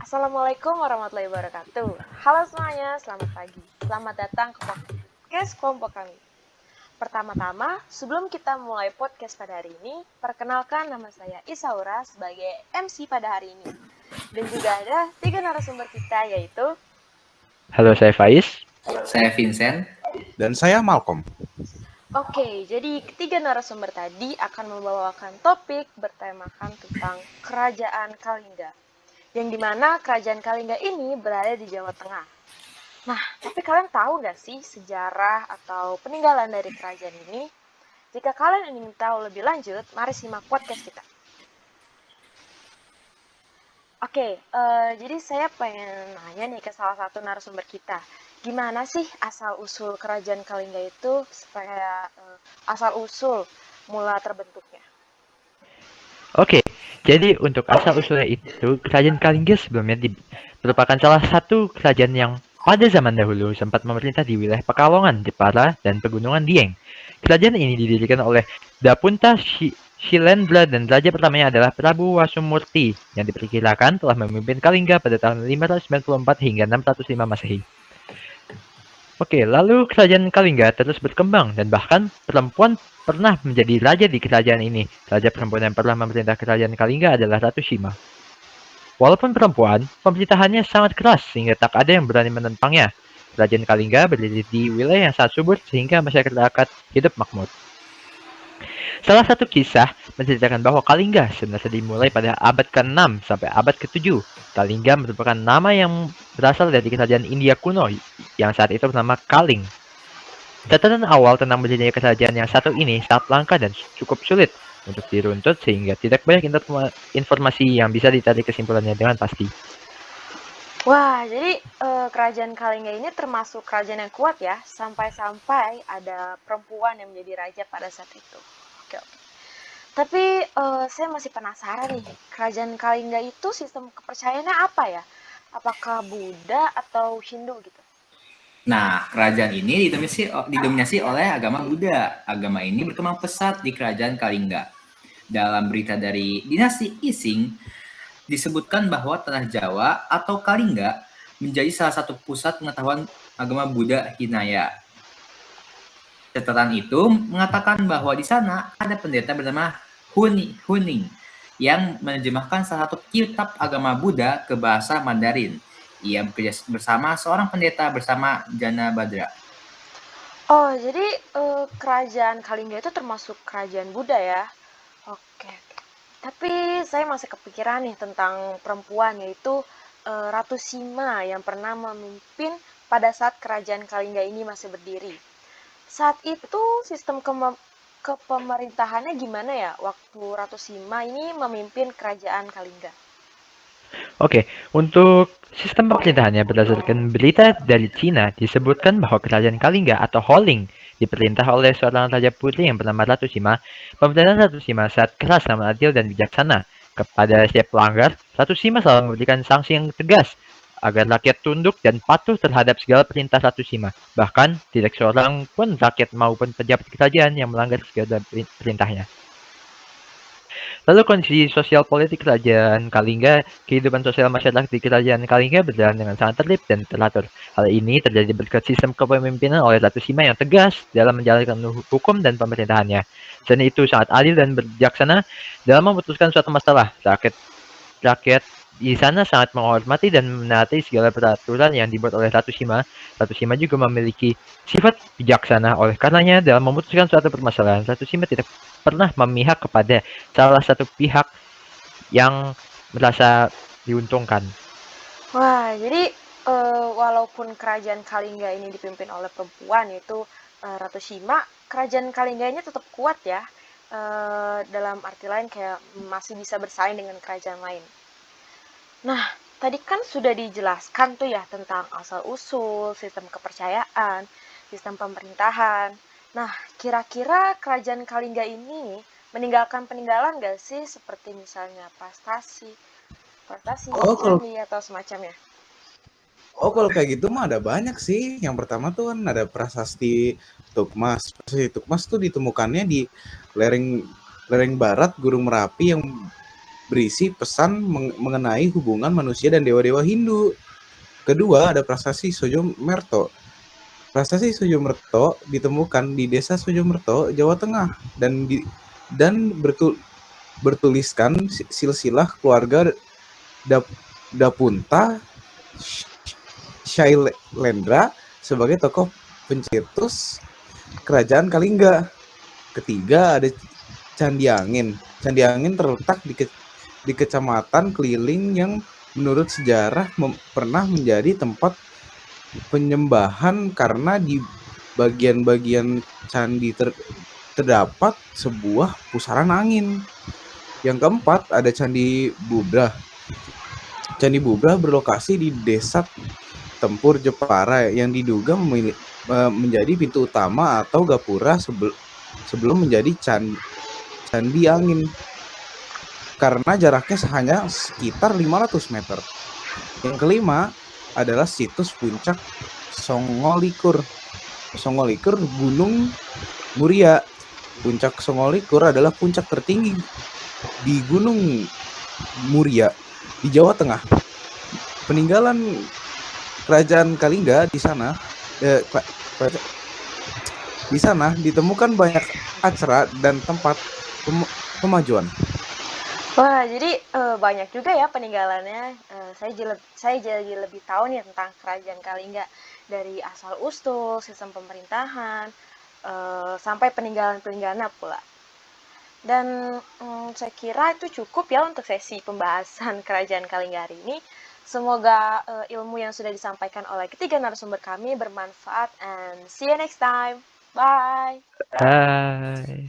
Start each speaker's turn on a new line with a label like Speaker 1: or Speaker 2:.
Speaker 1: Assalamualaikum warahmatullahi wabarakatuh. Halo semuanya, selamat pagi. Selamat datang ke podcast kelompok kami. Pertama-tama, sebelum kita mulai podcast pada hari ini, perkenalkan nama saya Isaura sebagai MC pada hari ini. Dan juga ada 3 narasumber kita, yaitu
Speaker 2: Halo, saya Faiz.
Speaker 3: Saya Vincent.
Speaker 4: Dan saya Malcolm.
Speaker 1: Oke, jadi ketiga narasumber tadi akan membawakan topik bertemakan tentang Kerajaan Kalingga. Yang dimana Kerajaan Kalingga ini berada di Jawa Tengah. Nah, tapi kalian tahu nggak sih sejarah atau peninggalan dari kerajaan ini? Jika kalian ingin tahu lebih lanjut, mari simak podcast kita. Oke, jadi saya pengen nanya nih ke salah satu narasumber kita. Gimana sih asal-usul Kerajaan Kalingga itu supaya asal-usul mula terbentuknya?
Speaker 2: Oke, jadi untuk asal-usulnya itu, Kerajaan Kalingga sebelumnya merupakan salah satu kerajaan yang pada zaman dahulu sempat memerintah di wilayah Pekalongan, Jepara, dan Pegunungan Dieng. Kerajaan ini didirikan oleh Dapunta Shilendra dan raja pertamanya adalah Prabu Wasumurti yang diperkirakan telah memimpin Kalingga pada tahun 594 hingga 605 Masehi. Oke, lalu kerajaan Kalingga terus berkembang dan bahkan perempuan pernah menjadi raja di kerajaan ini. Raja perempuan yang pernah memerintah kerajaan Kalingga adalah Ratu Sima. Walaupun perempuan, pemerintahannya sangat keras sehingga tak ada yang berani menentangnya. Kerajaan Kalingga berdiri di wilayah yang sangat subur sehingga masyarakat hidup makmur. Salah satu kisah menceritakan bahwa Kalingga sebenarnya dimulai pada abad ke-6 sampai abad ke-7. Kalingga merupakan nama yang berasal dari kerajaan India kuno yang saat itu bernama Kaling. Catatan awal tentang berdirinya kerajaan yang satu ini sangat langka dan cukup sulit untuk diruntut sehingga tidak banyak informasi yang bisa ditarik kesimpulannya dengan pasti.
Speaker 1: Wah, jadi kerajaan Kalingga ini termasuk kerajaan yang kuat ya, sampai-sampai ada perempuan yang menjadi raja pada saat itu. Oke. Tapi saya masih penasaran nih, kerajaan Kalingga itu sistem kepercayaannya apa ya? Apakah Buddha atau Hindu gitu?
Speaker 3: Nah, kerajaan ini didominasi oleh agama Buddha. Agama ini berkembang pesat di kerajaan Kalingga. Dalam berita dari dinasti Ising, disebutkan bahwa tanah Jawa atau Kalingga menjadi salah satu pusat pengetahuan agama Buddha Hinaya. Catatan itu mengatakan bahwa di sana ada pendeta bernama Huning yang menerjemahkan salah satu kitab agama Buddha ke bahasa Mandarin. Ia bekerja bersama seorang pendeta bersama Jana Badra.
Speaker 1: Oh, jadi kerajaan Kalingga itu termasuk kerajaan Buddha ya? Oke. Tapi saya masih kepikiran nih tentang perempuan, yaitu Ratu Sima yang pernah memimpin pada saat kerajaan Kalingga ini masih berdiri. Saat itu sistem kepemerintahannya gimana ya waktu Ratu Sima ini memimpin kerajaan Kalingga?
Speaker 2: Oke, untuk sistem pemerintahannya berdasarkan berita dari Cina disebutkan bahwa kerajaan Kalingga atau Holing diperintah oleh seorang raja putri yang bernama Ratu Sima. Pemerintahan Ratu Sima sangat keras, namun adil dan bijaksana. Kepada setiap pelanggar, Ratu Sima selalu memberikan sanksi yang tegas agar rakyat tunduk dan patuh terhadap segala perintah Ratu Sima. Bahkan, tidak seorang pun rakyat maupun pejabat kerajaan yang melanggar segala perintahnya. Lalu kondisi sosial politik kerajaan Kalingga, kehidupan sosial masyarakat di kerajaan Kalingga berjalan dengan sangat tertib dan teratur. Hal ini terjadi berkat sistem kepemimpinan oleh Ratu Sima yang tegas dalam menjalankan hukum dan pemerintahannya. Selain itu sangat adil dan bijaksana dalam memutuskan suatu masalah. Rakyat di sana sangat menghormati dan menaati segala peraturan yang dibuat oleh Ratu Sima. Ratu Sima juga memiliki sifat bijaksana, oleh karenanya dalam memutuskan suatu permasalahan, Ratu Sima tidak pernah memihak kepada salah satu pihak yang merasa diuntungkan.
Speaker 1: Wah, jadi walaupun kerajaan Kalingga ini dipimpin oleh perempuan yaitu Ratu Sima, kerajaan Kalingga ini tetap kuat ya. Dalam arti lain kayak masih bisa bersaing dengan kerajaan lain. Nah, tadi kan sudah dijelaskan tuh ya tentang asal-usul, sistem kepercayaan, sistem pemerintahan. Nah, kira-kira kerajaan Kalingga ini meninggalkan peninggalan nggak sih? Seperti misalnya prestasi, seni, atau semacamnya.
Speaker 4: Kalau kayak gitu mah ada banyak sih. Yang pertama tuh kan ada prasasti Tukmas. Prasasti Tukmas tuh ditemukannya di lereng barat Gunung Merapi yang berisi pesan mengenai hubungan manusia dan dewa-dewa Hindu. Kedua, ada prasasti Sojomerto. Prasasti Sojomerto ditemukan di Desa Sojomerto, Jawa Tengah, dan bertuliskan silsilah keluarga Dapunta Shailendra sebagai tokoh pencetus kerajaan Kalingga. Ketiga, ada Candi Angin. Candi Angin terletak di kecamatan Keliling yang menurut sejarah pernah menjadi tempat penyembahan karena di bagian-bagian candi terdapat sebuah pusaran angin. Yang keempat, ada Candi Bubrah. Candi Bubrah berlokasi di Desa Tempur Jepara yang diduga menjadi pintu utama atau gapura sebelum menjadi Candi Angin karena jaraknya hanya sekitar 500 meter. Yang kelima adalah situs puncak Songolikur. Songolikur Gunung Muria. Puncak Songolikur adalah puncak tertinggi di Gunung Muria di Jawa Tengah. Peninggalan kerajaan Kalingga di sana ditemukan banyak acara dan tempat pemajuan.
Speaker 1: Wah, jadi banyak juga ya peninggalannya. Saya jadi lebih tahu nih tentang kerajaan Kalingga dari asal usul, sistem pemerintahan, sampai peninggalan-peninggalannya pula. Dan saya kira itu cukup ya untuk sesi pembahasan kerajaan Kalingga hari ini. Semoga ilmu yang sudah disampaikan oleh ketiga narasumber kami bermanfaat, and see you next time. Bye.
Speaker 2: Hai.